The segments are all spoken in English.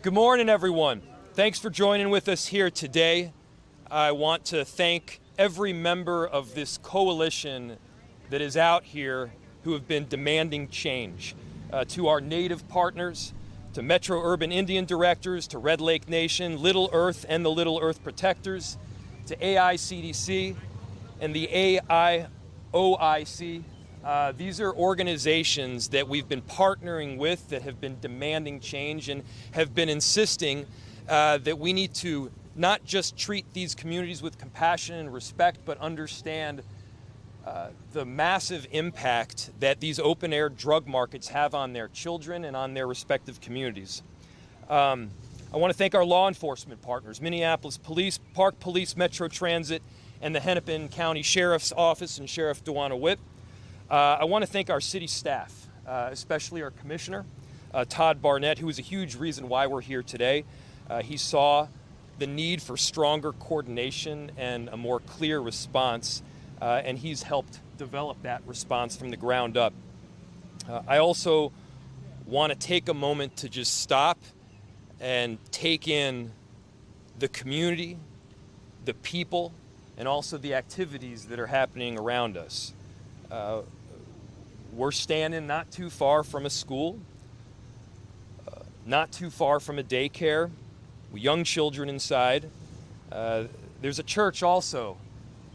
Good morning, everyone. Thanks for joining with us here today. I want to thank every member of this coalition that is out here who have been demanding change. To our Native partners, to Metro Urban Indian Directors, to Red Lake Nation, Little Earth and the Little Earth Protectors, to AICDC and the AIOIC. These are organizations that we've been partnering with that have been demanding change and have been insisting that we need to not just treat these communities with compassion and respect, but understand the massive impact that these open-air drug markets have on their children and on their respective communities. I want to thank our law enforcement partners, Minneapolis Police, Park Police, Metro Transit, and the Hennepin County Sheriff's Office and Sheriff Dewana Witt. I want to thank our city staff, especially our commissioner, Todd Barnett, who is a huge reason why we're here today. He saw the need for stronger coordination and a more clear response, and he's helped develop that response from the ground up. I also want to take a moment to just stop and take in the community, the people, and also the activities that are happening around us. We're standing not too far from a school, not too far from a daycare, with young children inside. There's a church also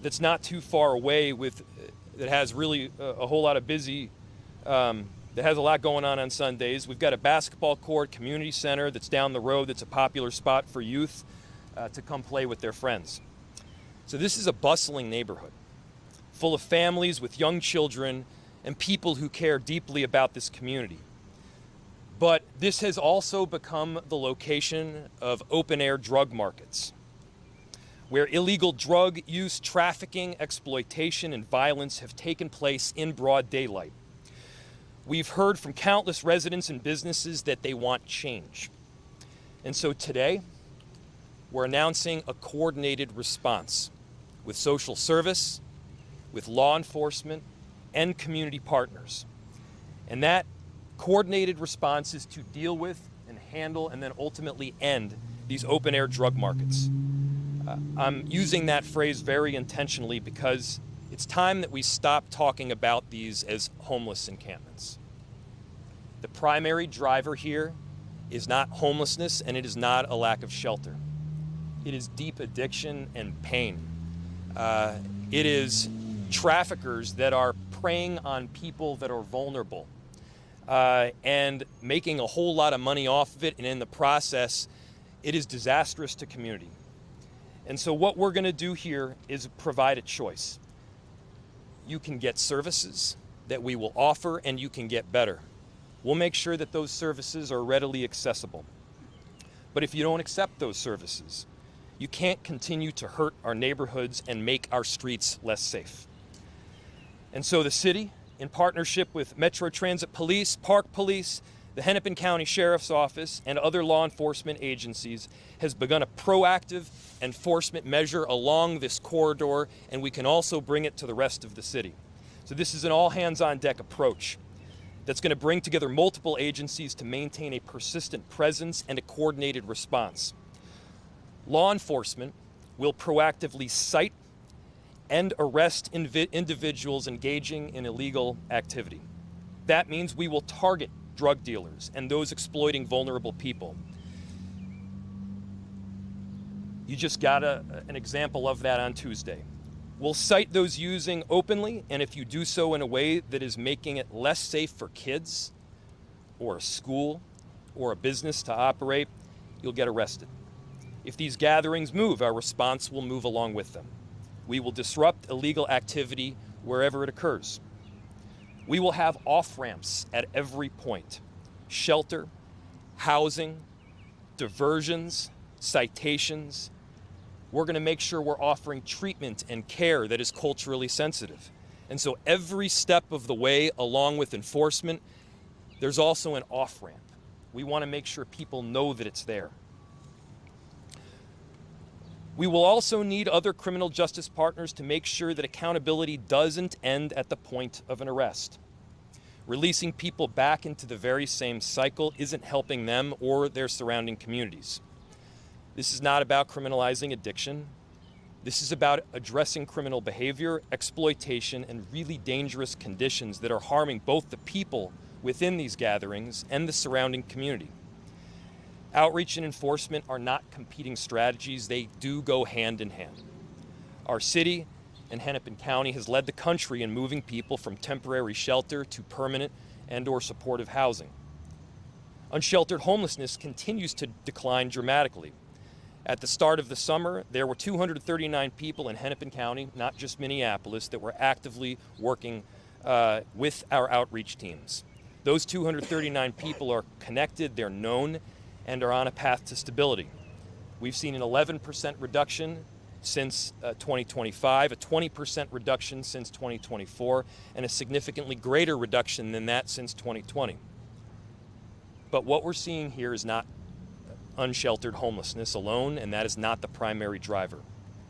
that's not too far away that has really a whole lot of that has a lot going on Sundays. We've got a basketball court, community center that's down the road that's a popular spot for youth to come play with their friends. So this is a bustling neighborhood, full of families with young children and people who care deeply about this community. But this has also become the location of open-air drug markets, where illegal drug use, trafficking, exploitation, and violence have taken place in broad daylight. We've heard from countless residents and businesses that they want change. And so today, we're announcing a coordinated response with social service, with law enforcement, and community partners. And that coordinated response is to deal with and handle and then ultimately end these open-air drug markets. I'm using that phrase very intentionally because it's time that we stop talking about these as homeless encampments. The primary driver here is not homelessness, and it is not a lack of shelter. It is deep addiction and pain. It is traffickers that are preying on people that are vulnerable and making a whole lot of money off of it, and in the process, it is disastrous to community. And so what we're going to do here is provide a choice. You can get services that we will offer, and you can get better. We'll make sure that those services are readily accessible. But if you don't accept those services, you can't continue to hurt our neighborhoods and make our streets less safe. And so the city, in partnership with Metro Transit Police, Park Police, the Hennepin County Sheriff's Office, and other law enforcement agencies, has begun a proactive enforcement measure along this corridor, and we can also bring it to the rest of the city. So this is an all-hands-on-deck approach that's going to bring together multiple agencies to maintain a persistent presence and a coordinated response. Law enforcement will proactively cite and arrest individuals engaging in illegal activity. That means we will target drug dealers and those exploiting vulnerable people. You just got an example of that on Tuesday. We'll cite those using openly, and if you do so in a way that is making it less safe for kids or a school or a business to operate, you'll get arrested. If these gatherings move, our response will move along with them. We will disrupt illegal activity wherever it occurs. We will have off-ramps at every point: shelter, housing, diversions, citations. We're going to make sure we're offering treatment and care that is culturally sensitive. And so every step of the way, along with enforcement, there's also an off-ramp. We want to make sure people know that it's there. We will also need other criminal justice partners to make sure that accountability doesn't end at the point of an arrest. Releasing people back into the very same cycle isn't helping them or their surrounding communities. This is not about criminalizing addiction. This is about addressing criminal behavior, exploitation, and really dangerous conditions that are harming both the people within these gatherings and the surrounding community. Outreach and enforcement are not competing strategies. They do go hand in hand. Our city and Hennepin County has led the country in moving people from temporary shelter to permanent and/or supportive housing. Unsheltered homelessness continues to decline dramatically. At the start of the summer, there were 239 people in Hennepin County, not just Minneapolis, that were actively working with our outreach teams. Those 239 people are connected, they're known, and are on a path to stability. We've seen an 11% reduction since 2025, a 20% reduction since 2024, and a significantly greater reduction than that since 2020. But what we're seeing here is not unsheltered homelessness alone, and that is not the primary driver.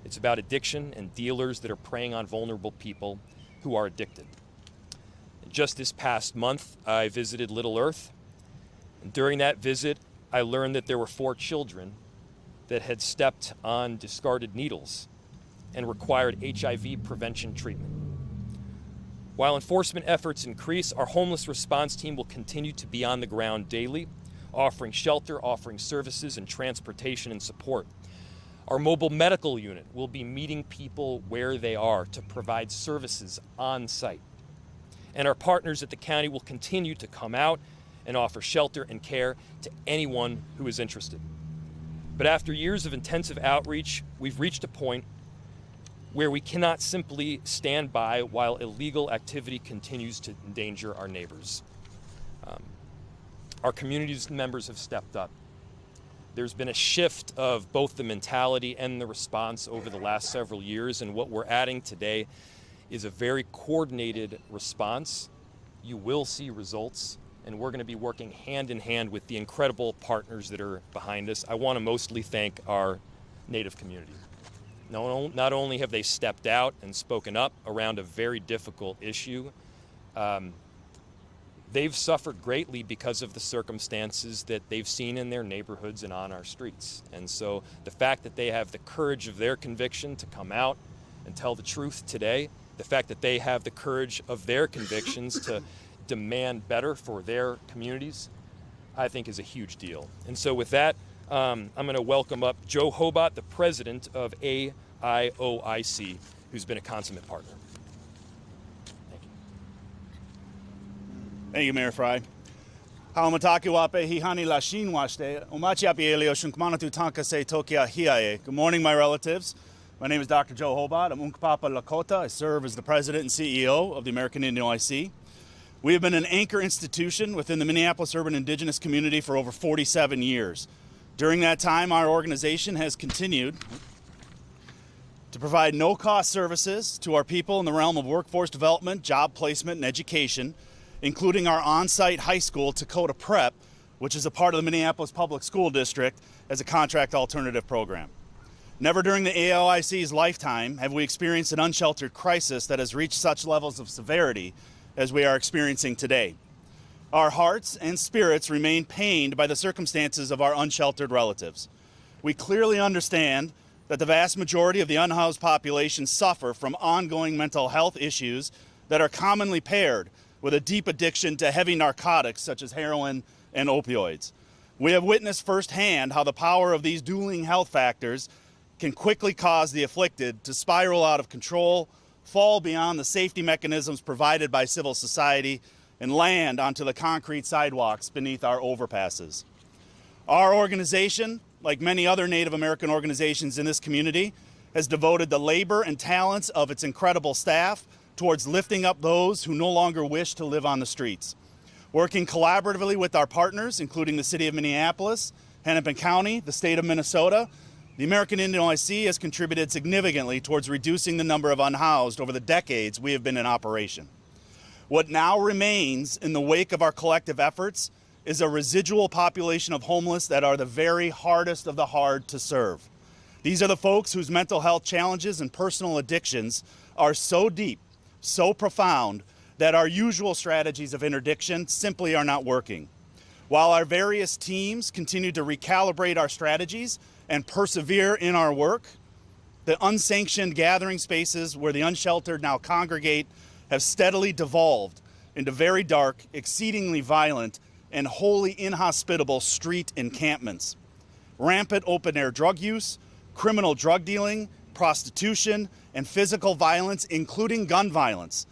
It's about addiction and dealers that are preying on vulnerable people who are addicted. Just this past month, I visited Little Earth, and during that visit, I learned that there were 4 children that had stepped on discarded needles and required HIV prevention treatment. While enforcement efforts increase, our homeless response team will continue to be on the ground daily, offering shelter, offering services and transportation and support. Our mobile medical unit will be meeting people where they are to provide services on site. And our partners at the county will continue to come out and offer shelter and care to anyone who is interested. But after years of intensive outreach, we've reached a point where we cannot simply stand by while illegal activity continues to endanger our neighbors. Our community's members have stepped up. There's been a shift of both the mentality and the response over the last several years, and what we're adding today is a very coordinated response. You will see results, and we're going to be working hand in hand with the incredible partners that are behind us. I want to mostly thank our Native community. Not only have they stepped out and spoken up around a very difficult issue, they've suffered greatly because of the circumstances that they've seen in their neighborhoods and on our streets. And so the fact that they have the courage of their conviction to come out and tell the truth today, the fact that they have the courage of their convictions to demand better for their communities, I think is a huge deal. And so with that, I'm going to welcome up Joe Hobot, the president of AIOIC, who's been a consummate partner. Thank you, Mayor Fry. Good morning, my relatives. My name is Dr. Joe Hobot. I'm Unkpapa Lakota. I serve as the president and CEO of the American Indian OIC. We have been an anchor institution within the Minneapolis urban indigenous community for over 47 years. During that time, our organization has continued to provide no-cost services to our people in the realm of workforce development, job placement, and education, including our on-site high school, Dakota Prep, which is a part of the Minneapolis Public School District as a contract alternative program. Never during the AIOIC's lifetime have we experienced an unsheltered crisis that has reached such levels of severity as we are experiencing today. Our hearts and spirits remain pained by the circumstances of our unsheltered relatives. We clearly understand that the vast majority of the unhoused population suffer from ongoing mental health issues that are commonly paired with a deep addiction to heavy narcotics such as heroin and opioids. We have witnessed firsthand how the power of these dueling health factors can quickly cause the afflicted to spiral out of control, fall beyond the safety mechanisms provided by civil society, and land onto the concrete sidewalks beneath our overpasses. Our organization, like many other Native American organizations in this community, has devoted the labor and talents of its incredible staff towards lifting up those who no longer wish to live on the streets. Working collaboratively with our partners, including the City of Minneapolis, Hennepin County, the State of Minnesota, the American Indian OIC has contributed significantly towards reducing the number of unhoused over the decades we have been in operation. What now remains in the wake of our collective efforts is a residual population of homeless that are the very hardest of the hard to serve. These are the folks whose mental health challenges and personal addictions are so deep, so profound, that our usual strategies of interdiction simply are not working. While our various teams continue to recalibrate our strategies and persevere in our work, the unsanctioned gathering spaces where the unsheltered now congregate have steadily devolved into very dark, exceedingly violent, and wholly inhospitable street encampments. Rampant open-air drug use, criminal drug dealing, prostitution, and physical violence, including gun violence,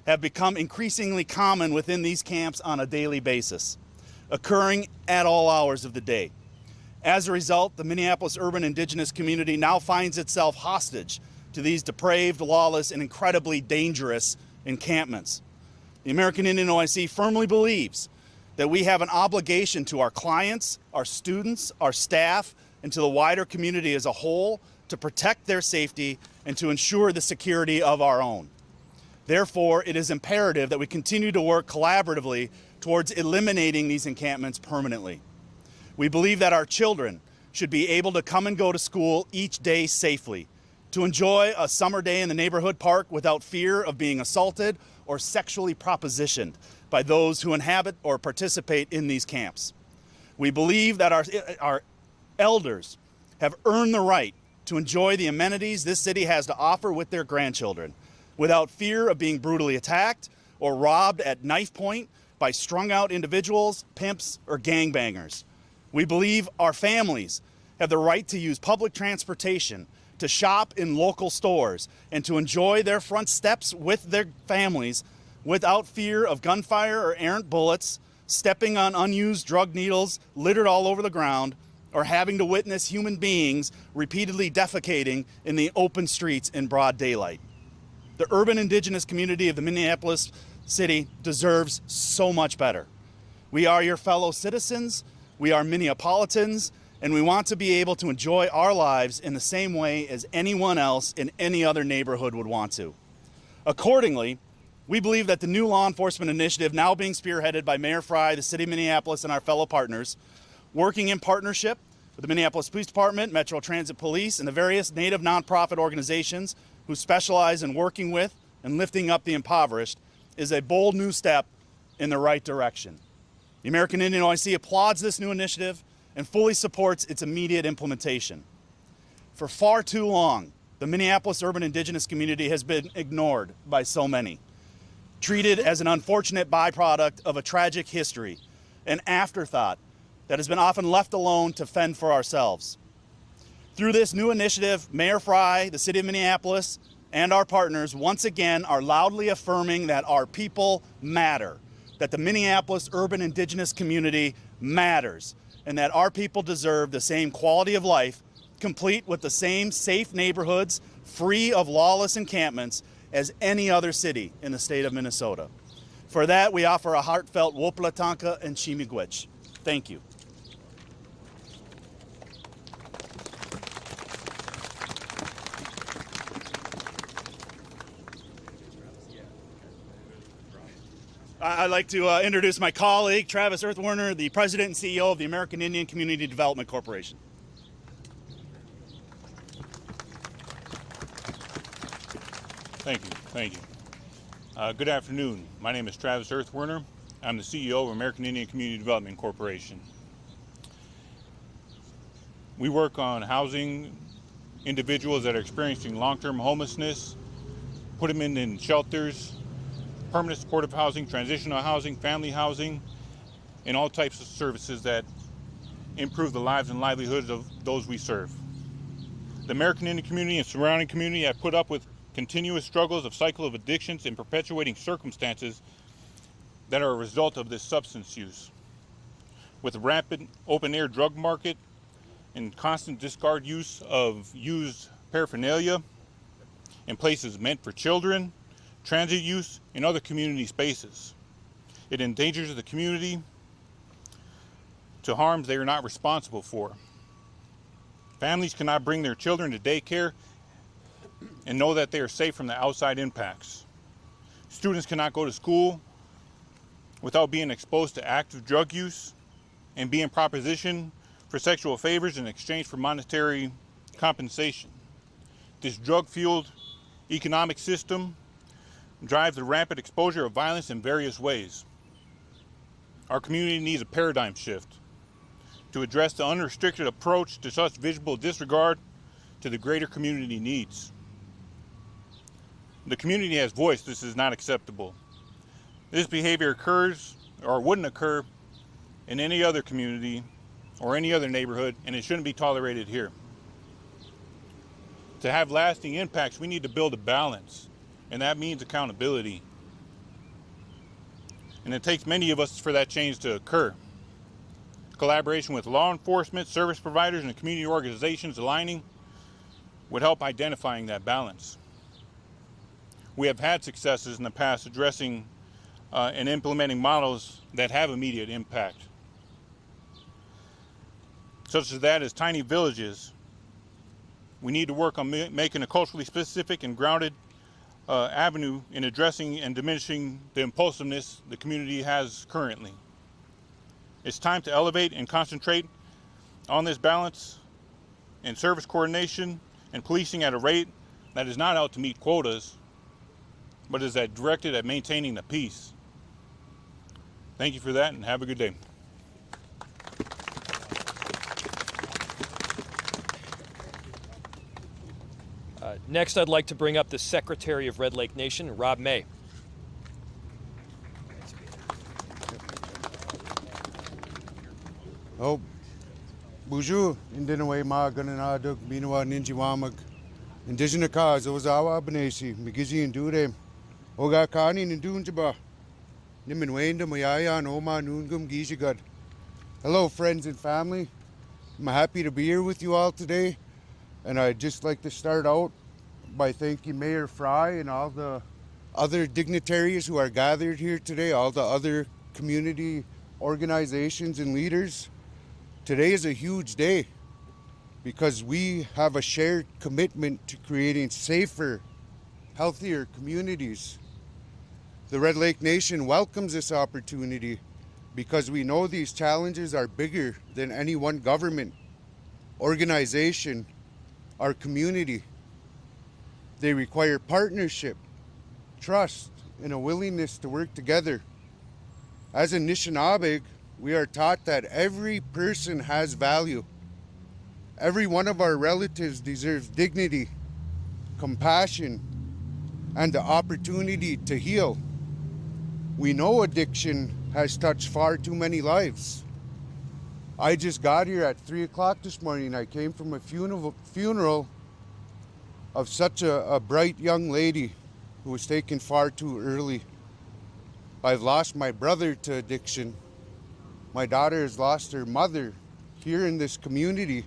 have become increasingly common within these camps on a daily basis, occurring at all hours of the day. As a result, the Minneapolis urban indigenous community now finds itself hostage to these depraved, lawless, and incredibly dangerous encampments. The American Indian OIC firmly believes that we have an obligation to our clients, our students, our staff, and to the wider community as a whole to protect their safety and to ensure the security of our own. Therefore, it is imperative that we continue to work collaboratively towards eliminating these encampments permanently. We believe that our children should be able to come and go to school each day safely, to enjoy a summer day in the neighborhood park without fear of being assaulted or sexually propositioned by those who inhabit or participate in these camps. We believe that our elders have earned the right to enjoy the amenities this city has to offer with their grandchildren, without fear of being brutally attacked or robbed at knife point by strung-out individuals, pimps, or gangbangers. We believe our families have the right to use public transportation, to shop in local stores, and to enjoy their front steps with their families without fear of gunfire or errant bullets, stepping on unused drug needles littered all over the ground, or having to witness human beings repeatedly defecating in the open streets in broad daylight. The urban indigenous community of the Minneapolis city deserves so much better. We are your fellow citizens, we are Minneapolitans, and we want to be able to enjoy our lives in the same way as anyone else in any other neighborhood would want to. Accordingly, we believe that the new law enforcement initiative now being spearheaded by Mayor Frey, the City of Minneapolis, and our fellow partners, working in partnership with the Minneapolis Police Department, Metro Transit Police, and the various Native nonprofit organizations who specialize in working with and lifting up the impoverished, is a bold new step in the right direction. The American Indian OIC applauds this new initiative and fully supports its immediate implementation. For far too long, the Minneapolis urban indigenous community has been ignored by so many, treated as an unfortunate byproduct of a tragic history, an afterthought that has been often left alone to fend for ourselves. Through this new initiative, Mayor Frey, the City of Minneapolis, and our partners once again are loudly affirming that our people matter, that the Minneapolis urban indigenous community matters, and that our people deserve the same quality of life, complete with the same safe neighborhoods, free of lawless encampments, as any other city in the state of Minnesota. For that, we offer a heartfelt Wopalatanka and Chimigwich. Thank you. I'd like to introduce my colleague, Travis Earthwerner, the President and CEO of the American Indian Community Development Corporation. Thank you. Good afternoon. My name is Travis Earthwerner. I'm the CEO of American Indian Community Development Corporation. We work on housing individuals that are experiencing long-term homelessness, put them in shelters, permanent supportive housing, transitional housing, family housing, and all types of services that improve the lives and livelihoods of those we serve. The American Indian community and surrounding community have put up with continuous struggles of cycle of addictions and perpetuating circumstances that are a result of this substance use. With a rapid open-air drug market and constant discard use of used paraphernalia in places meant for children, transit use, and other community spaces. It endangers the community to harms they are not responsible for. Families cannot bring their children to daycare and know that they are safe from the outside impacts. Students cannot go to school without being exposed to active drug use and being propositioned for sexual favors in exchange for monetary compensation. This drug-fueled economic system drives the rampant exposure of violence in various ways. Our community needs a paradigm shift to address the unrestricted approach to such visible disregard to the greater community needs. The community has voiced this is not acceptable. This behavior occurs or wouldn't occur in any other community or any other neighborhood, and it shouldn't be tolerated here. To have lasting impacts, we need to build a balance, and that means accountability. And it takes many of us for that change to occur. Collaboration with law enforcement, service providers, and community organizations aligning would help identifying that balance. We have had successes in the past addressing and implementing models that have immediate impact, such as that as tiny villages. We need to work on making a culturally specific and grounded avenue in addressing and diminishing the impulsiveness the community has currently. It's time to elevate and concentrate on this balance and service coordination and policing at a rate that is not out to meet quotas, but is directed at maintaining the peace. Thank you for that, and have a good day. Next, I'd like to bring up the Secretary of Red Lake Nation, Rob May. Oh, bonjour, Indinaway Ma Gananaduk, Binawa Ninjiwamag, Indigenous cause, Ozawa Benesi, Migizi and Dure, Oga Kani and Dunjaba, Nimin Wanda, Mayaya, and Oma Nungum Gizigad. Hello, friends and family. I'm happy to be here with you all today, and I'd just like to start out by thanking Mayor Fry and all the other dignitaries who are gathered here today, all the other community organizations and leaders. Today is a huge day because we have a shared commitment to creating safer, healthier communities. The Red Lake Nation welcomes this opportunity because we know these challenges are bigger than any one government, organization, or community. They require partnership, trust, and a willingness to work together. As a Anishinaabe, we are taught that every person has value. Every one of our relatives deserves dignity, compassion, and the opportunity to heal. We know addiction has touched far too many lives. I just got here at 3 o'clock this morning. I came from a funeral of such a bright young lady who was taken far too early. I've lost my brother to addiction. My daughter has lost her mother here in this community.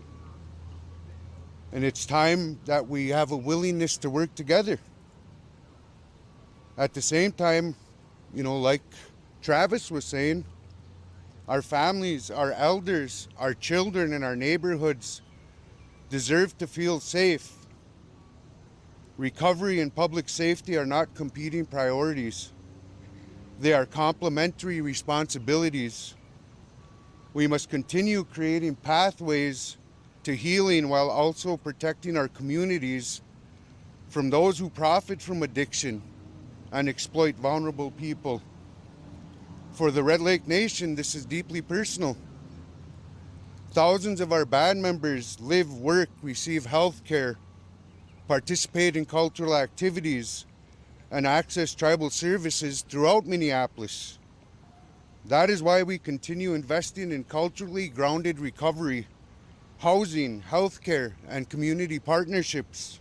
And it's time that we have a willingness to work together. At the same time, you know, like Travis was saying, our families, our elders, our children in our neighborhoods deserve to feel safe. Recovery and public safety are not competing priorities. They are complementary responsibilities. We must continue creating pathways to healing while also protecting our communities from those who profit from addiction and exploit vulnerable people. For the Red Lake Nation, this is deeply personal. Thousands of our band members live, work, receive health care, participate in cultural activities, and access tribal services throughout Minneapolis. That is why we continue investing in culturally grounded recovery, housing, healthcare, and community partnerships.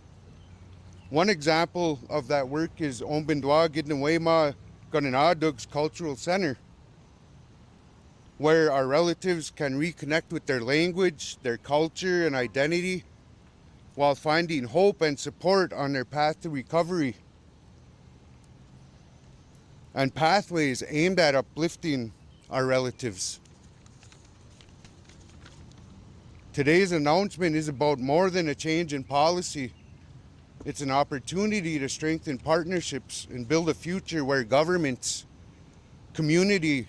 One example of that work is Ombindwa Gidnawema Gananadug's Cultural Center, where our relatives can reconnect with their language, their culture, and identity while finding hope and support on their path to recovery. And pathways aimed at uplifting our relatives. Today's announcement is about more than a change in policy. It's an opportunity to strengthen partnerships and build a future where governments, community,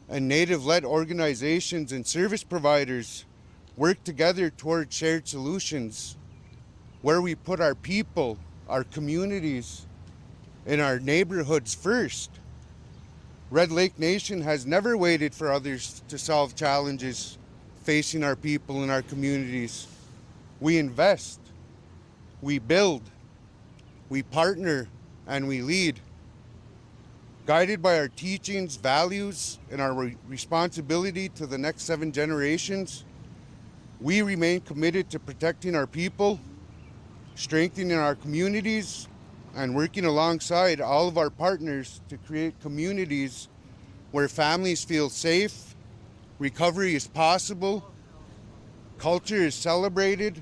and Native-led organizations and service providers work together toward shared solutions, where we put our people, our communities, in our neighborhoods first. Red Lake Nation has never waited for others to solve challenges facing our people and our communities. We invest, we build, we partner, and we lead. Guided by our teachings, values, and our responsibility to the next 7 generations, we remain committed to protecting our people, strengthening our communities, and working alongside all of our partners to create communities where families feel safe, recovery is possible, culture is celebrated,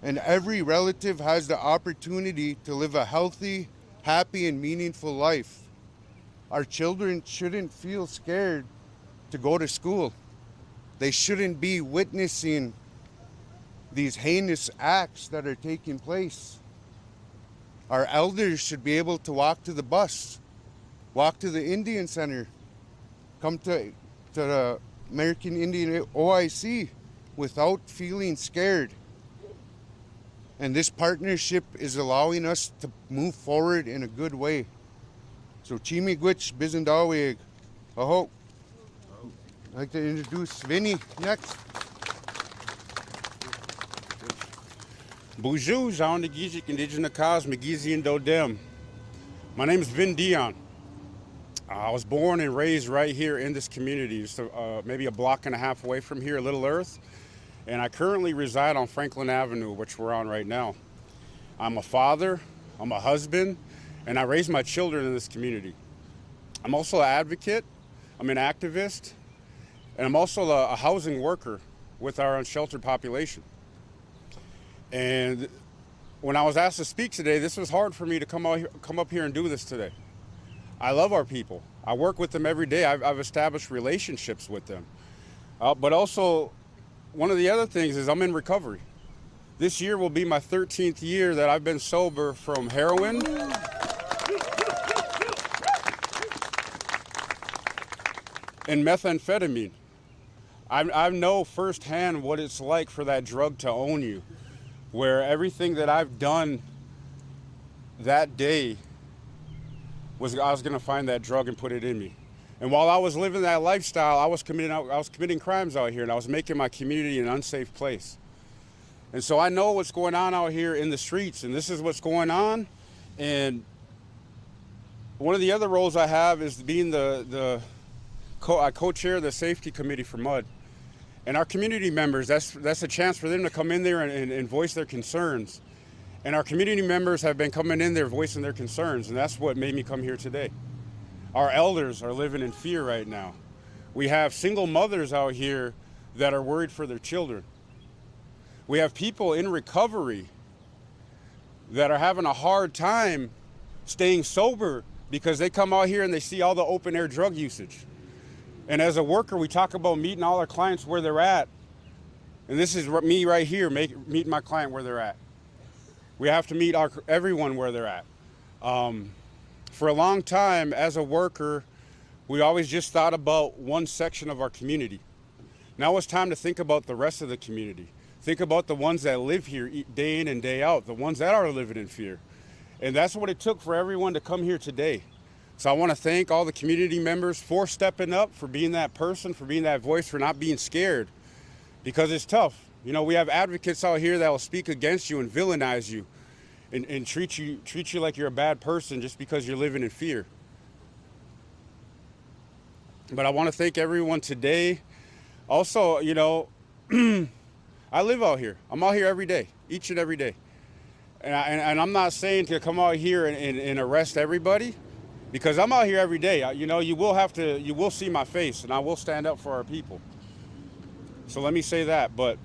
and every relative has the opportunity to live a healthy, happy, and meaningful life. Our children shouldn't feel scared to go to school. They shouldn't be witnessing these heinous acts that are taking place. Our elders should be able to walk to the bus, walk to the Indian Center, come to the American Indian OIC without feeling scared. And this partnership is allowing us to move forward in a good way. So Chimigwich Bizendawig, aho. I'd like to introduce Vinny next. Bonjour, Jean Gizik, Indigenous Cause, Magizi and Dodem. My name is Vin Dion. I was born and raised right here in this community, so, maybe a block and a half away from here, Little Earth. And I currently reside on Franklin Avenue, which we're on right now. I'm a father, I'm a husband, and I raise my children in this community. I'm also an advocate, I'm an activist, and I'm also a housing worker with our unsheltered population. And when I was asked to speak today, this was hard for me to come up here and do this today. I love our people. I work with them every day. I've established relationships with them. But also, one of the other things is I'm in recovery. This year will be my 13th year that I've been sober from heroin, and methamphetamine. I know firsthand what it's like for that drug to own you, where everything that I've done that day was I was going to find that drug and put it in me. And while I was living that lifestyle, I was committing crimes out here, and I was making my community an unsafe place. And so I know what's going on out here in the streets, and this is what's going on. And one of the other roles I have is being I co-chair the safety committee for MUD. And our community members, that's a chance for them to come in there and voice their concerns. And our community members have been coming in there voicing their concerns, and that's what made me come here today. Our elders are living in fear right now. We have single mothers out here that are worried for their children. We have people in recovery that are having a hard time staying sober because they come out here and they see all the open air drug usage. And as a worker, we talk about meeting all our clients where they're at. And this is me right here, meeting my client where they're at. We have to meet everyone where they're at. For a long time, as a worker, we always just thought about one section of our community. Now it's time to think about the rest of the community. Think about the ones that live here day in and day out, the ones that are living in fear. And that's what it took for everyone to come here today. So I want to thank all the community members for stepping up, for being that person, for being that voice, for not being scared, because it's tough. You know, we have advocates out here that will speak against you and villainize you and treat you like you're a bad person just because you're living in fear. But I want to thank everyone today. Also, you know, I live out here. I'm out here every day, each and every day. And I'm not saying to come out here and arrest everybody, because I'm out here every day. You know, you will see my face, and I will stand up for our people. So let me say that. But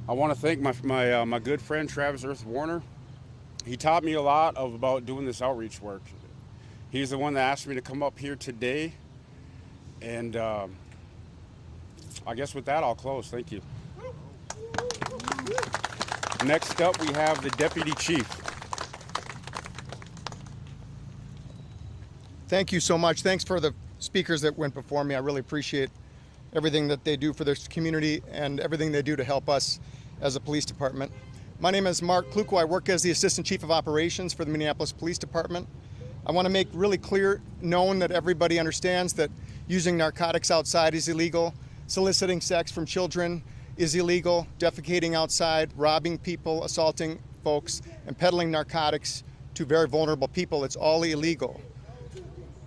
I want to thank my good friend Travis Earth Warner. He taught me a lot about doing this outreach work. He's the one that asked me to come up here today. And I guess with that, I'll close. Thank you. Next up, we have the Deputy Chief. Thank you so much. Thanks for the speakers that went before me. I really appreciate everything that they do for their community and everything they do to help us as a police department. My name is Mark Kluko. I work as the Assistant Chief of Operations for the Minneapolis Police Department. I want to make really clear, known that everybody understands that using narcotics outside is illegal, soliciting sex from children is illegal, defecating outside, robbing people, assaulting folks, and peddling narcotics to very vulnerable people. It's all illegal.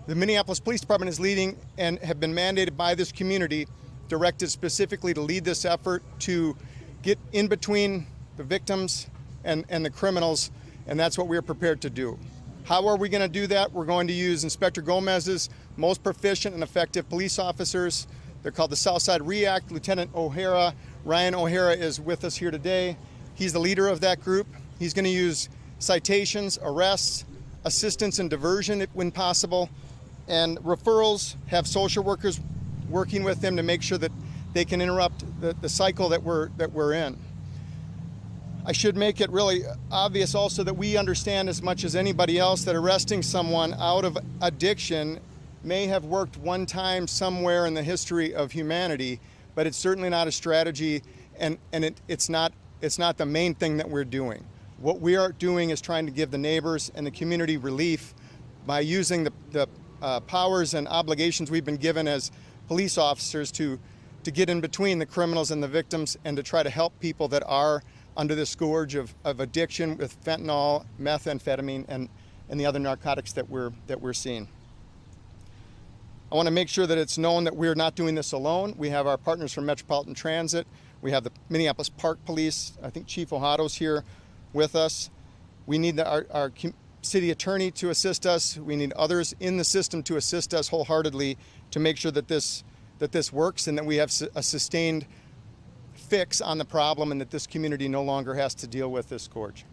The Minneapolis Police Department is leading and have been mandated by this community, directed specifically to lead this effort to get in between the victims and the criminals, and that's what we're prepared to do. How are we going to do that? We're going to use Inspector Gomez's most proficient and effective police officers. They're called the Southside REACT. Lieutenant O'Hara, Ryan O'Hara, is with us here today. He's the leader of that group. He's going to use citations, arrests, assistance and diversion when possible, and referrals, have social workers working with them to make sure that they can interrupt the cycle that we're in. I should make it really obvious also that we understand as much as anybody else that arresting someone out of addiction may have worked one time somewhere in the history of humanity, but it's certainly not a strategy, and it's not the main thing that we're doing. What we are doing is trying to give the neighbors and the community relief by using the powers and obligations we've been given as police officers to get in between the criminals and the victims and to try to help people that are under the scourge of addiction with fentanyl, methamphetamine, and the other narcotics that we're seeing. I want to make sure that it's known that we're not doing this alone. We have our partners from Metropolitan Transit. We have the Minneapolis Park Police. I think Chief Ojato's here with us. We need our city attorney to assist us. We need others in the system to assist us wholeheartedly to make sure that this works and that we have a sustained fix on the problem and that this community no longer has to deal with this scourge.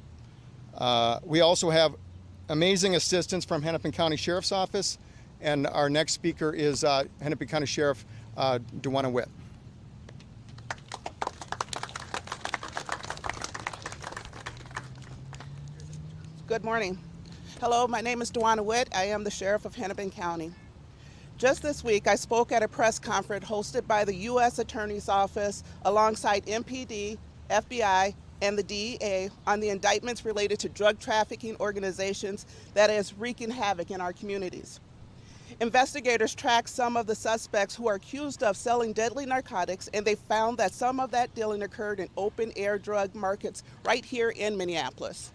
We also have amazing assistance from Hennepin County Sheriff's Office, and our next speaker is Hennepin County Sheriff Duana Witt. Good morning. Hello, my name is Duana Witt. I am the Sheriff of Hennepin County. Just this week, I spoke at a press conference hosted by the U.S. Attorney's Office alongside MPD, FBI, and the DEA on the indictments related to drug trafficking organizations that is wreaking havoc in our communities. Investigators tracked some of the suspects who are accused of selling deadly narcotics, and they found that some of that dealing occurred in open-air drug markets right here in Minneapolis.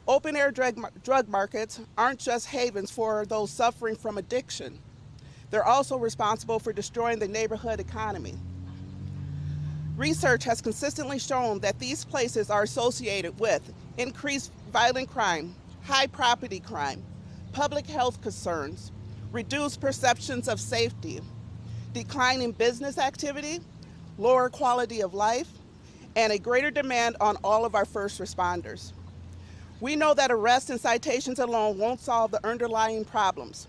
Open-air drug markets aren't just havens for those suffering from addiction. They're also responsible for destroying the neighborhood economy. Research has consistently shown that these places are associated with increased violent crime, high property crime, public health concerns, reduced perceptions of safety, declining business activity, lower quality of life, and a greater demand on all of our first responders. We know that arrests and citations alone won't solve the underlying problems: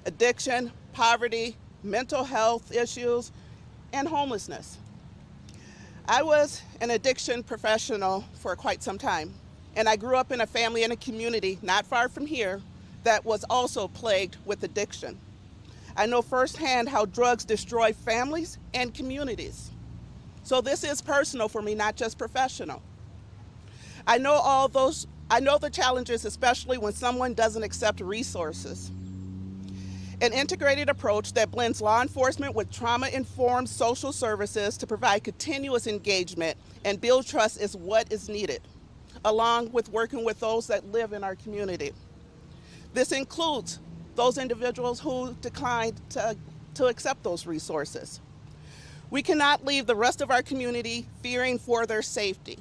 addiction, poverty, mental health issues, and homelessness. I was an addiction professional for quite some time, and I grew up in a family and a community not far from here that was also plagued with addiction. I know firsthand how drugs destroy families and communities. So this is personal for me, not just professional. I know the challenges, especially when someone doesn't accept resources. An integrated approach that blends law enforcement with trauma-informed social services to provide continuous engagement and build trust is what is needed, along with working with those that live in our community. This includes those individuals who declined to accept those resources. We cannot leave the rest of our community fearing for their safety.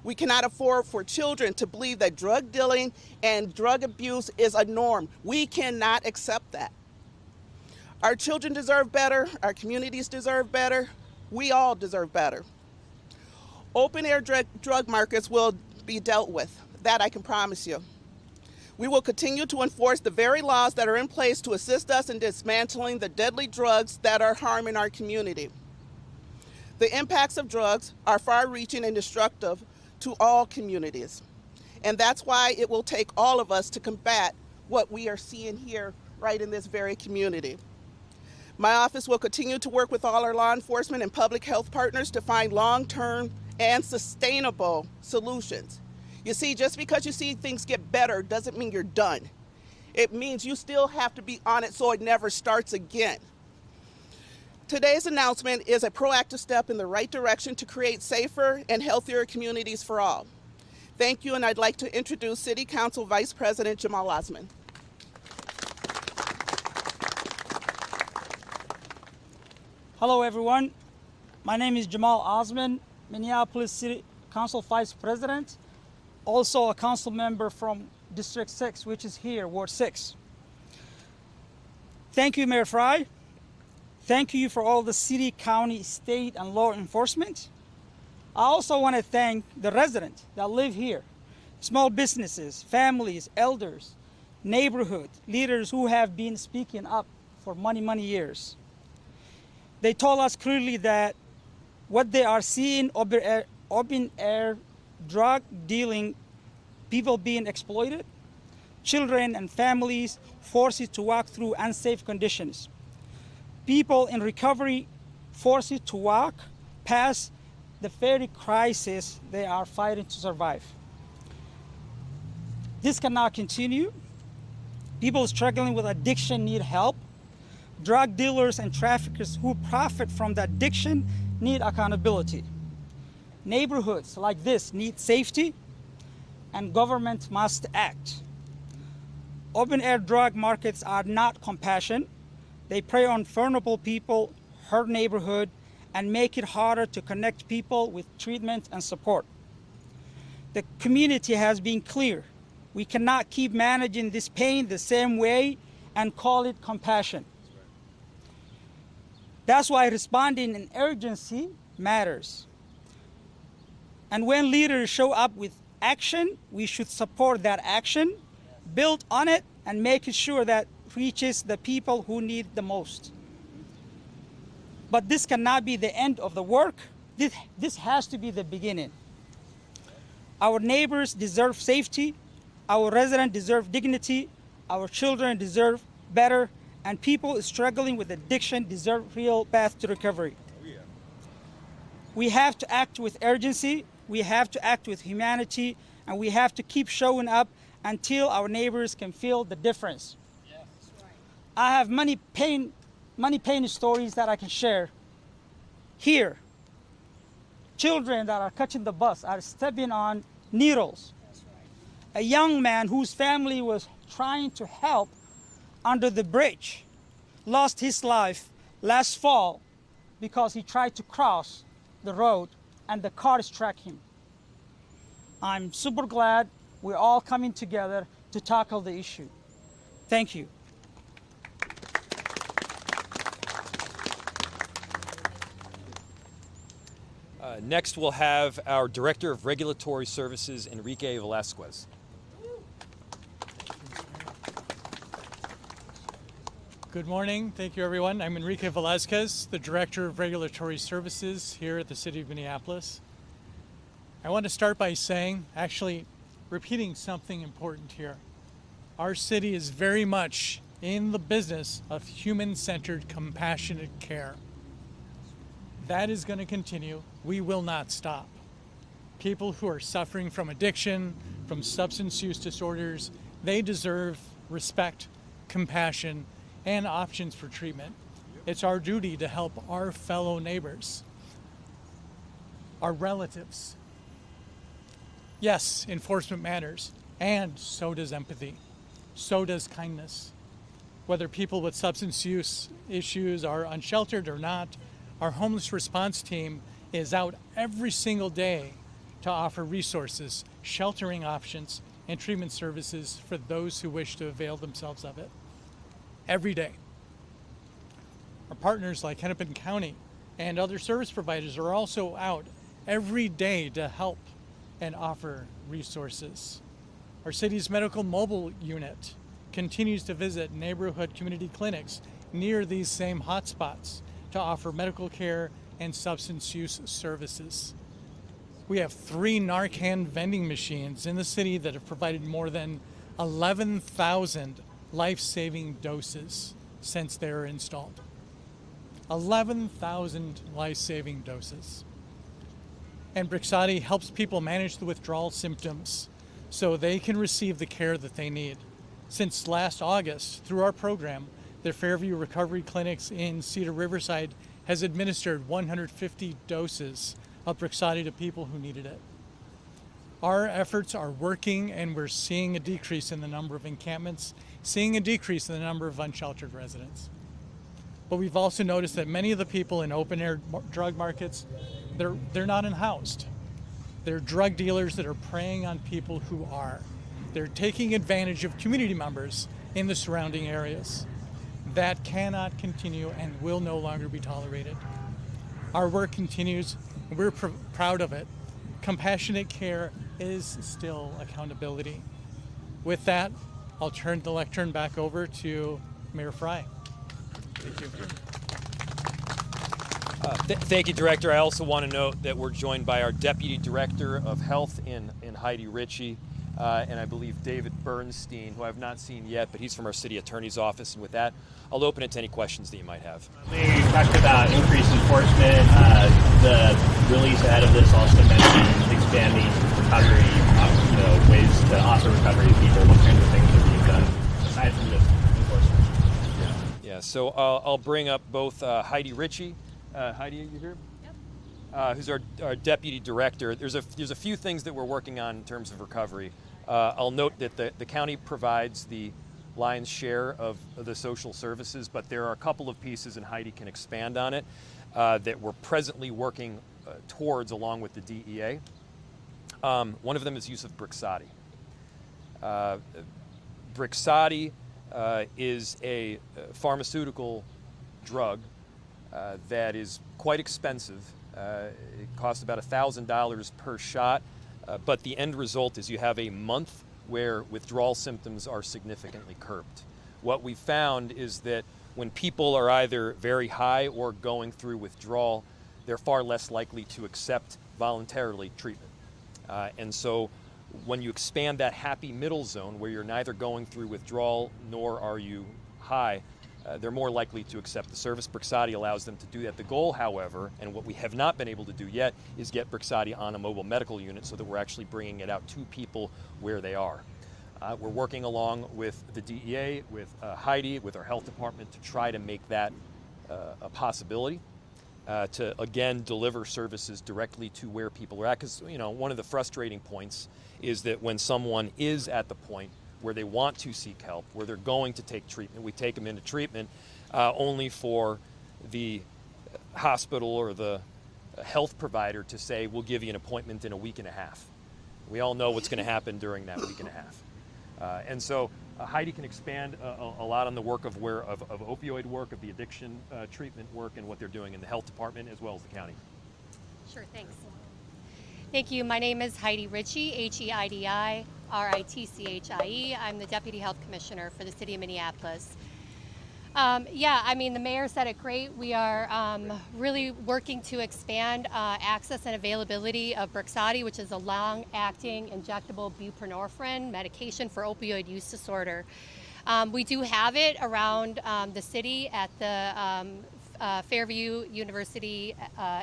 We cannot afford for children to believe that drug dealing and drug abuse is a norm. We cannot accept that. Our children deserve better. Our communities deserve better. We all deserve better. Open-air drug markets will be dealt with. That I can promise you. We will continue to enforce the very laws that are in place to assist us in dismantling the deadly drugs that are harming our community. The impacts of drugs are far-reaching and destructive to all communities. And that's why it will take all of us to combat what we are seeing here right in this very community. My office will continue to work with all our law enforcement and public health partners to find long-term and sustainable solutions. You see, just because you see things get better doesn't mean you're done. It means you still have to be on it so it never starts again. Today's announcement is a proactive step in the right direction to create safer and healthier communities for all. Thank you, and I'd like to introduce City Council Vice President Jamal Osman. Hello, everyone. My name is Jamal Osman, Minneapolis City Council Vice President, also a council member from District 6, which is here, Ward 6. Thank you, Mayor Frey. Thank you for all the city, county, state, and law enforcement. I also want to thank the residents that live here, small businesses, families, elders, neighborhood leaders who have been speaking up for many, many years. They told us clearly that what they are seeing, open air drug dealing, people being exploited, children and families forced to walk through unsafe conditions, people in recovery forced to walk past the very crisis they are fighting to survive. This cannot continue. People struggling with addiction need help. Drug dealers and traffickers who profit from the addiction need accountability. Neighborhoods like this need safety, and government must act. Open-air drug markets are not compassion. They prey on vulnerable people, hurt neighborhood, and make it harder to connect people with treatment and support. The community has been clear. We cannot keep managing this pain the same way and call it compassion. That's why responding in urgency matters. And when leaders show up with action, we should support that action, build on it, and make sure that reaches the people who need the most. But this cannot be the end of the work. This has to be the beginning. Our neighbors deserve safety, our residents deserve dignity, our children deserve better, and people struggling with addiction deserve real path to recovery. We have to act with urgency, we have to act with humanity, and we have to keep showing up until our neighbors can feel the difference. I have many pain stories that I can share here. Children that are catching the bus are stepping on needles. A young man whose family was trying to help under the bridge lost his life last fall because he tried to cross the road and the car struck him. I'm super glad we're all coming together to tackle the issue. Thank you. Next, we'll have our Director of Regulatory Services, Enrique Velasquez. Good morning. Thank you, everyone. I'm Enrique Velasquez, the Director of Regulatory Services here at the City of Minneapolis. I want to start by saying, actually repeating something important here. Our city is very much in the business of human-centered, compassionate care. That is going to continue. We will not stop. People who are suffering from addiction, from substance use disorders, they deserve respect, compassion, and options for treatment. It's our duty to help our fellow neighbors, our relatives. Yes, enforcement matters, and so does empathy. So does kindness. Whether people with substance use issues are unsheltered or not, our homeless response team is out every single day to offer resources, sheltering options, and treatment services for those who wish to avail themselves of it. Every day. Our partners like Hennepin County and other service providers are also out every day to help and offer resources. Our city's medical mobile unit continues to visit neighborhood community clinics near these same hotspots to offer medical care and substance use services. We have 3 Narcan vending machines in the city that have provided more than 11,000 life-saving doses since they were installed. 11,000 life-saving doses. And Brixadi helps people manage the withdrawal symptoms so they can receive the care that they need. Since last August, through our program, the Fairview Recovery Clinics in Cedar Riverside has administered 150 doses of Brixadi to people who needed it. Our efforts are working, and we're seeing a decrease in the number of encampments, seeing a decrease in the number of unsheltered residents. But we've also noticed that many of the people in open-air drug markets, they're not unhoused. They're drug dealers that are preying on people who are. They're taking advantage of community members in the surrounding areas. That cannot continue and will no longer be tolerated. Our work continues, and we're proud of it. Compassionate care is still accountability. With that, I'll turn the lectern back over to Mayor Fry. Thank you. Thank you, Director. I also want to note that we're joined by our Deputy Director of Health in Heidi Ritchie, and I believe David Bernstein, who I've not seen yet, but he's from our City Attorney's Office. And with that, I'll open it to any questions that you might have. You talked about increased enforcement. The release ahead of this also mentioned expanding recovery, ways to offer recovery to people. What kinds of things are being done aside from just enforcement? Yeah. So I'll bring up both Heidi Ritchie. Heidi, are you here? Yep. Who's our Deputy Director. There's a few things that we're working on in terms of recovery. I'll note that the county provides the lion's share of the social services, but there are a couple of pieces, and Heidi can expand on it, that we're presently working towards along with the DEA. One of them is use of Brixadi. Brixadi is a pharmaceutical drug that is quite expensive. It costs about $1,000 per shot, but the end result is you have a month where withdrawal symptoms are significantly curbed. What we found is that when people are either very high or going through withdrawal, they're far less likely to accept voluntarily treatment. And so when you expand that happy middle zone where you're neither going through withdrawal nor are you high, they're more likely to accept the service. Brixadi allows them to do that. The goal, however, and what we have not been able to do yet, is get Brixadi on a mobile medical unit so that we're actually bringing it out to people where they are. We're working along with the DEA, with Heidi, with our health department to try to make that a possibility, to again deliver services directly to where people are at. Because one of the frustrating points is that when someone is at the point where they want to seek help, where they're going to take treatment, we take them into treatment only for the hospital or the health provider to say, we'll give you an appointment in a week and a half. We all know what's going to happen during that week and a half. And so Heidi can expand a lot on the work of opioid work, of the addiction treatment work, and what they're doing in the health department as well as the county. Sure, thanks. Thank you. My name is Heidi Ritchie, H-E-I-D-I. R-I-T-C-H-I-E. I'm the Deputy Health Commissioner for the City of Minneapolis. The mayor said it great. We are really working to expand access and availability of Brixadi, which is a long-acting injectable buprenorphine medication for opioid use disorder. We do have it around the city at the Fairview University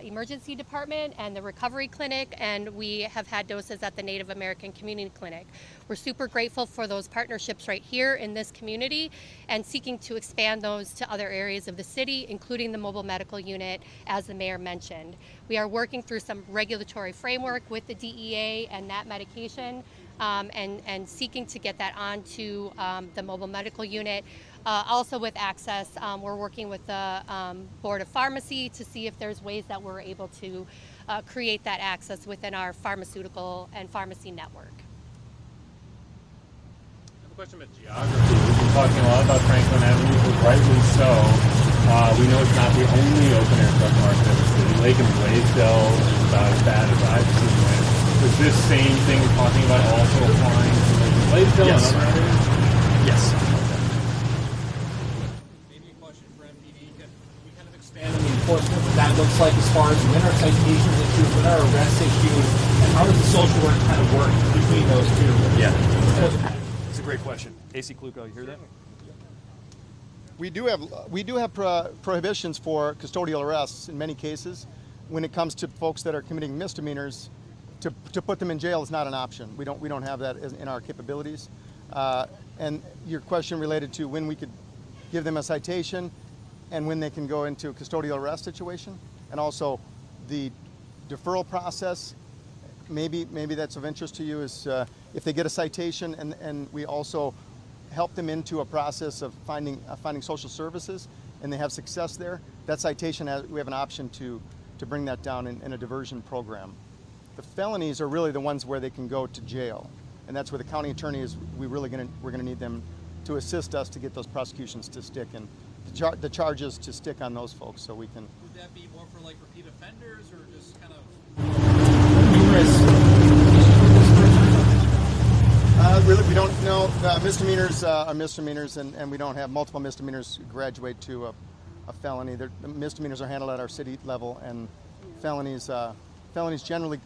Emergency Department and the Recovery Clinic, and we have had doses at the Native American Community Clinic. We're super grateful for those partnerships right here in this community and seeking to expand those to other areas of the city, including the mobile medical unit, as the mayor mentioned. We are working through some regulatory framework with the DEA and that medication, and seeking to get that onto the mobile medical unit. Also with access, we're working with the Board of Pharmacy to see if there's ways that we're able to create that access within our pharmaceutical and pharmacy network. I have a question about geography. We've been talking a lot about Franklin Avenue, but rightly so. We know it's not the only open-air drug market in the city. Lake and Blaisdell is about as bad as I've seen it. Is this same thing we're talking about also applying to Lake and Blaisdell and other areas? Yes. Enforcement, what that looks like as far as when are citations issued, when are arrests issued, and how does the social work kind of work between those two? Yeah, it's a great question. AC Kluko, you hear that? We do have prohibitions for custodial arrests in many cases. when it comes to folks that are committing misdemeanors, to put them in jail is not an option. We don't have that in our capabilities. And your question related to when we could give them a citation and when they can go into a custodial arrest situation, and also the deferral process, maybe that's of interest to you, is if they get a citation and we also help them into a process of finding social services and they have success there, that citation, we have an option to bring that down in a diversion program. The felonies are really the ones where they can go to jail, and that's where the county attorney is. We're going to need them to assist us to get those prosecutions to stick and the charges to stick on those folks, so we can. Would that be more for like repeat offenders or just kind of numerous? Really, we don't know. Misdemeanors are misdemeanors, and we don't have multiple misdemeanors graduate to a felony. The misdemeanors are handled at our city level, and felonies generally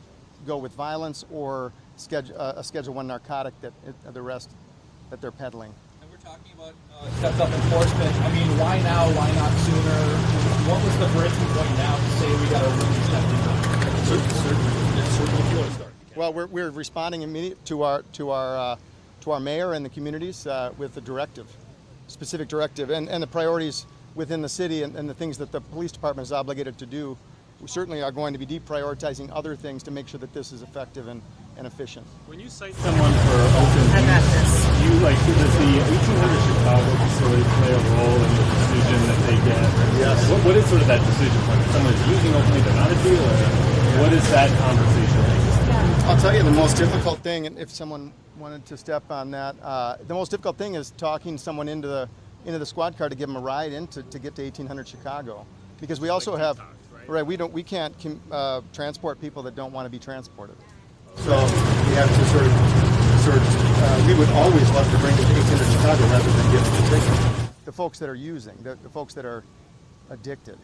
go with violence or a Schedule I narcotic that the rest that they're peddling. And we're talking about stepped up enforcement. I mean, why now? Why not sooner? What was the breaking point now to say we got to really step in? Certainly, if you want to start. Well, we're responding immediately to our mayor and the communities with a specific directive, and the priorities within the city and the things that the police department is obligated to do. We certainly are going to be deprioritizing other things to make sure that this is effective and efficient. When you cite someone for open use, does the 1800 Chicago facility play a role in the decision that they get? Yes. What is sort of that decision point? If someone's using openly, they're not a dealer. What is that conversation like? I'll tell you the most difficult thing, and if someone wanted to step on that, the most difficult thing is talking someone into the squad car to give them a ride in to get to 1800 Chicago, because we also have. Right, we can't transport people that don't want to be transported. So we have to sort of we would always love to bring them to 1800 Chicago rather than give them a ticket. The folks that are using, the folks that are addicted.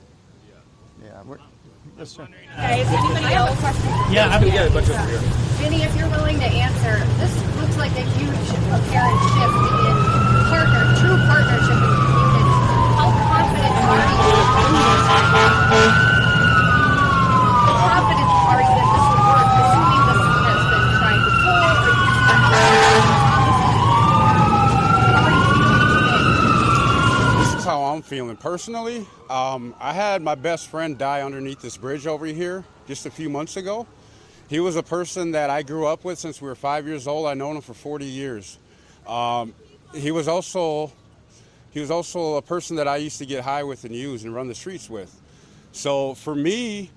Yeah. Guys, anybody else? Yeah, I'm a bunch over here. Vinny, if you're willing to answer, this looks like a huge apparent shift in true partnership in the community. How confident are you? Confident are you that this would work, assuming this has been tried before, or how are you feeling today? This is how I'm feeling personally. I had my best friend die underneath this bridge over here just a few months ago. He was a person that I grew up with since we were 5 years old. I've known him for 40 years. He was also a person that I used to get high with and use and run the streets with. So for me,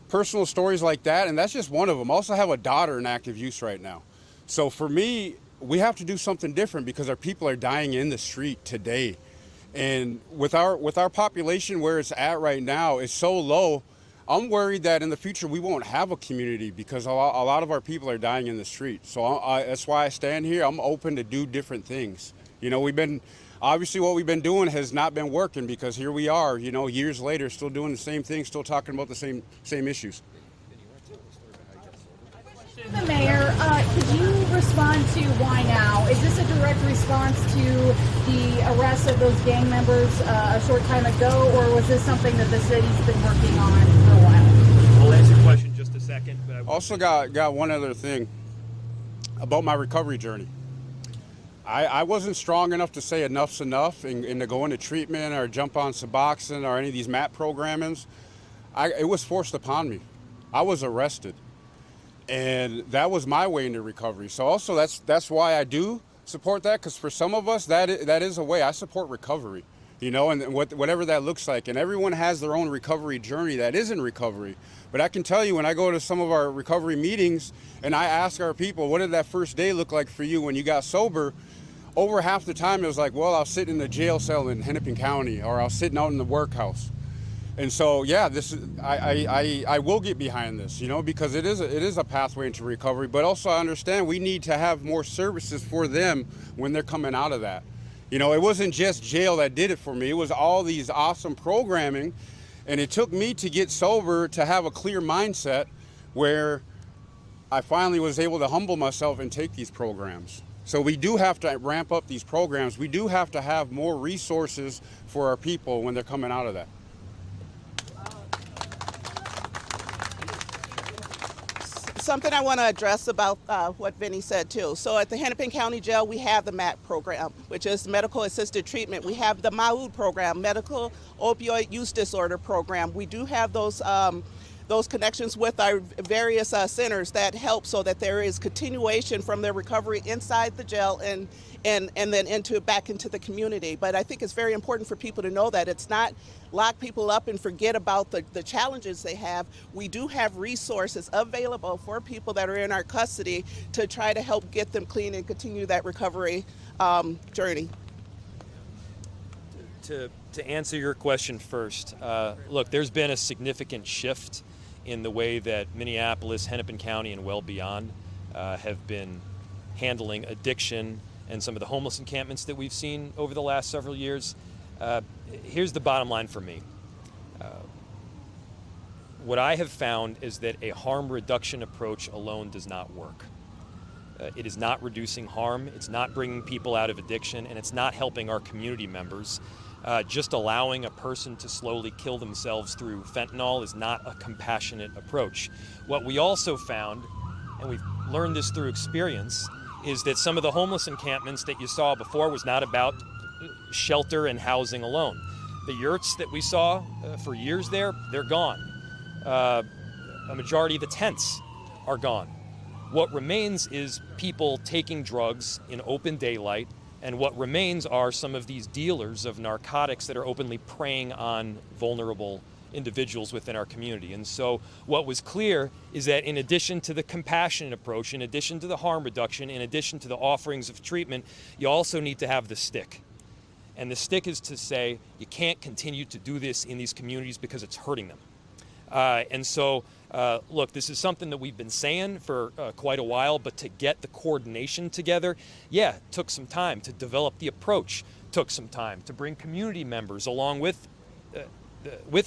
personal stories like that, and that's just one of them. I also have a daughter in active use right now. So for me, we have to do something different because our people are dying in the street today. And with our population where it's at right now, it's so low, I'm worried that in the future we won't have a community because a lot of our people are dying in the street. So that's why I stand here. I'm open to do different things. You know, obviously what we've been doing has not been working because here we are, you know, years later, still doing the same thing, still talking about the same issues. The mayor, could you respond to why now? Is this a direct response to the arrest of those gang members a short time ago, or was this something that the city's been working on for a while? I'll answer your question in just a second. But I also got one other thing about my recovery journey. I wasn't strong enough to say enough's enough and to go into treatment or jump on Suboxone or any of these MAP programmings. It was forced upon me. I was arrested. And that was my way into recovery. So also that's why I do support that, because for some of us that is a way. I support recovery, you know, and whatever that looks like. And everyone has their own recovery journey that is in recovery. But I can tell you, when I go to some of our recovery meetings and I ask our people, what did that first day look like for you when you got sober? Over half the time it was like, well, I was sitting in a jail cell in Hennepin County, or I was sitting out in the workhouse. And so, yeah, I will get behind this, you know, because it is a pathway into recovery. But also I understand we need to have more services for them when they're coming out of that. You know, it wasn't just jail that did it for me. It was all these awesome programming. And it took me to get sober to have a clear mindset where I finally was able to humble myself and take these programs. So we do have to ramp up these programs. We do have to have more resources for our people when they're coming out of that. Something I want to address about what Vinny said too. So at the Hennepin County Jail, we have the MAT program, which is medical assisted treatment. We have the MAUD program, medical opioid use disorder program. We do have those connections with our various centers that help so that there is continuation from their recovery inside the jail and then back into the community. But I think it's very important for people to know that it's not lock people up and forget about the challenges they have. We do have resources available for people that are in our custody to try to help get them clean and continue that recovery journey. To answer your question first, look, there's been a significant shift in the way that Minneapolis, Hennepin County, and well beyond have been handling addiction and some of the homeless encampments that we've seen over the last several years. Here's the bottom line for me. What I have found is that a harm reduction approach alone does not work. It is not reducing harm, it's not bringing people out of addiction, and it's not helping our community members. Just allowing a person to slowly kill themselves through fentanyl is not a compassionate approach. What we also found, and we've learned this through experience, is that some of the homeless encampments that you saw before was not about shelter and housing alone. The yurts that we saw for years there, they're gone. A majority of the tents are gone. What remains is people taking drugs in open daylight, and what remains are some of these dealers of narcotics that are openly preying on vulnerable individuals within our community. And so what was clear is that in addition to the compassionate approach, in addition to the harm reduction, in addition to the offerings of treatment, you also need to have the stick. And the stick is to say you can't continue to do this in these communities because it's hurting them. Look, this is something that we've been saying for quite a while, but to get the coordination together, yeah, took some time. To develop the approach took some time. To bring community members along with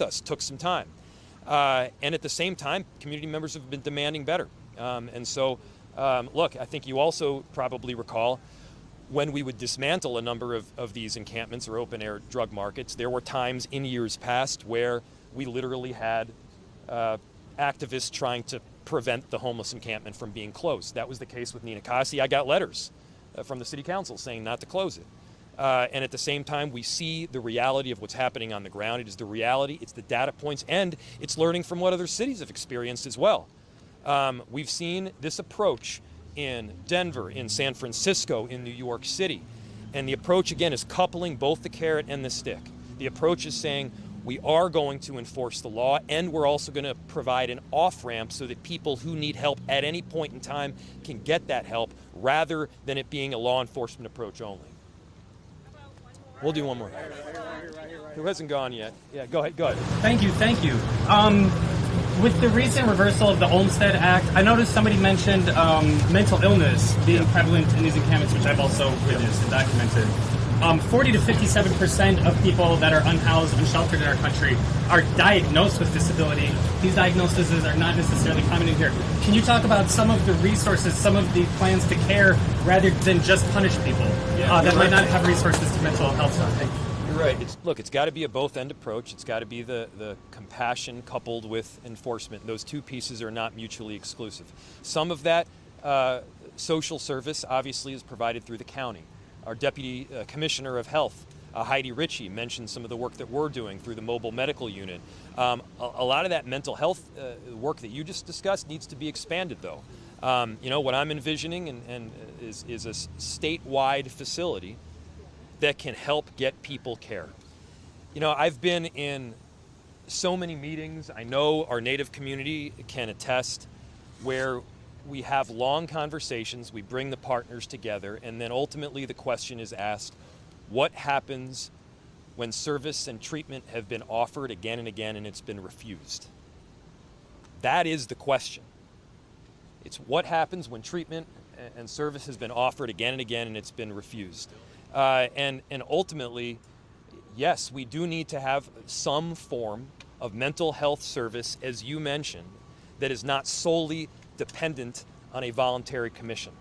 us took some time. And at the same time, community members have been demanding better. Look, I think you also probably recall when we would dismantle a number of these encampments or open-air drug markets, there were times in years past where we literally had activists trying to prevent the homeless encampment from being closed. That was the case with Ninkasi. I got letters from the city council saying not to close it. And at the same time, we see the reality of what's happening on the ground. It is the reality, it's the data points, and it's learning from what other cities have experienced as well. We've seen this approach in Denver, in San Francisco, in New York City. And the approach, again, is coupling both the carrot and the stick. The approach is saying, we are going to enforce the law, and we're also going to provide an off-ramp so that people who need help at any point in time can get that help, rather than it being a law enforcement approach only. We'll do one more. Who hasn't gone yet? Yeah, go ahead. Thank you. With the recent reversal of the Olmstead Act, I noticed somebody mentioned mental illness being prevalent in these encampments, which I've also witnessed and documented. 40 to 57% of people that are unhoused, unsheltered in our country are diagnosed with disability. These diagnoses are not necessarily common in here. Can you talk about some of the resources, some of the plans to care rather than just punish people that might not have resources to mental health stuff? You're right. It's got to be a both-end approach. It's got to be the compassion coupled with enforcement. Those two pieces are not mutually exclusive. Some of that social service obviously is provided through the county. Our Deputy Commissioner of Health, Heidi Ritchie, mentioned some of the work that we're doing through the mobile medical unit. A lot of that mental health work that you just discussed needs to be expanded, though. What I'm envisioning is a statewide facility that can help get people care. I've been in so many meetings, I know our Native community can attest, where we have long conversations, we bring the partners together, and then ultimately the question is asked, what happens when service and treatment have been offered again and again and it's been refused? That is the question. It's what happens when treatment and service has been offered again and again and it's been refused. And ultimately, yes, we do need to have some form of mental health service, as you mentioned, that is not solely dependent on a voluntary commission.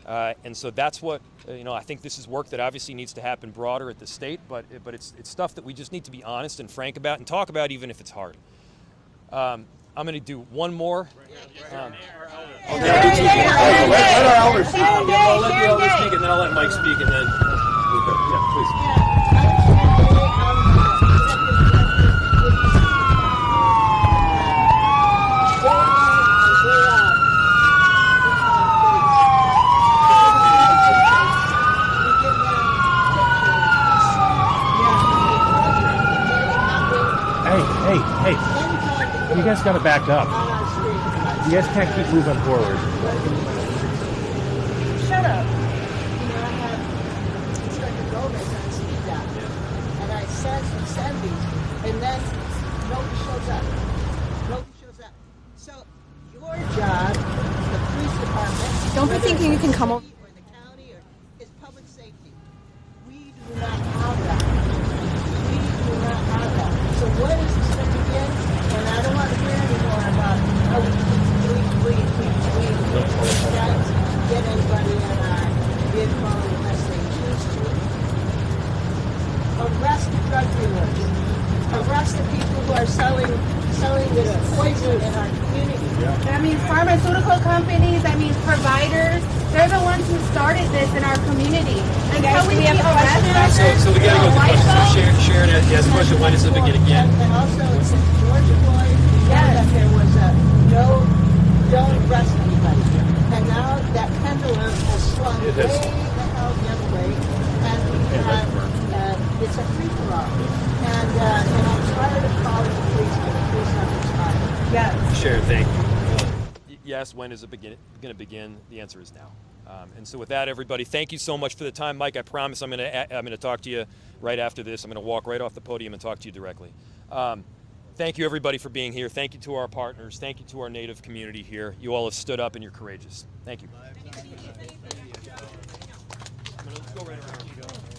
And so that's what, I think this is work that obviously needs to happen broader at the state, but it's stuff that we just need to be honest and frank about and talk about, even if it's hard. I'm going to do one more. Let our elders speak. I'll let the elders speak, and then I'll let Mike speak, and then please. Hey, you guys gotta back up. You guys can't keep moving forward. Shut up. I have Inspector Gomez on speed dial, and I send these, and then nobody shows up. So your job, the police department, Don't be thinking you can come over. or the county, is public safety. We do not have that. We do not have that. So what is this thing again? And I don't want to hear anymore about we can't get anybody in our vehicle unless they choose to. Arrest the drug dealers. Arrest the people who are selling this poison in our community. That means pharmaceutical companies, that means providers. They're the ones who started this in our community. And Guys, so we we have have a question. So we got to go with the question. So Sharon has a question. Why does it begin again? And also, it's Georgia Floyd. That there was a don't arrest anybody. And now that pendulum has swung way the hell the other way, and we have it's a free for all. And I'm tired of calling the police when the police have responded. Yes. Sharon, thank you. Yes, when is it going to begin? The answer is now. And so with that, everybody, thank you so much for the time. Mike, I promise I'm going to talk to you right after this. I'm going to walk right off the podium and talk to you directly. Thank you, everybody, for being here. Thank you to our partners. Thank you to our Native community here. You all have stood up and you're courageous. Thank you. Let's go right around.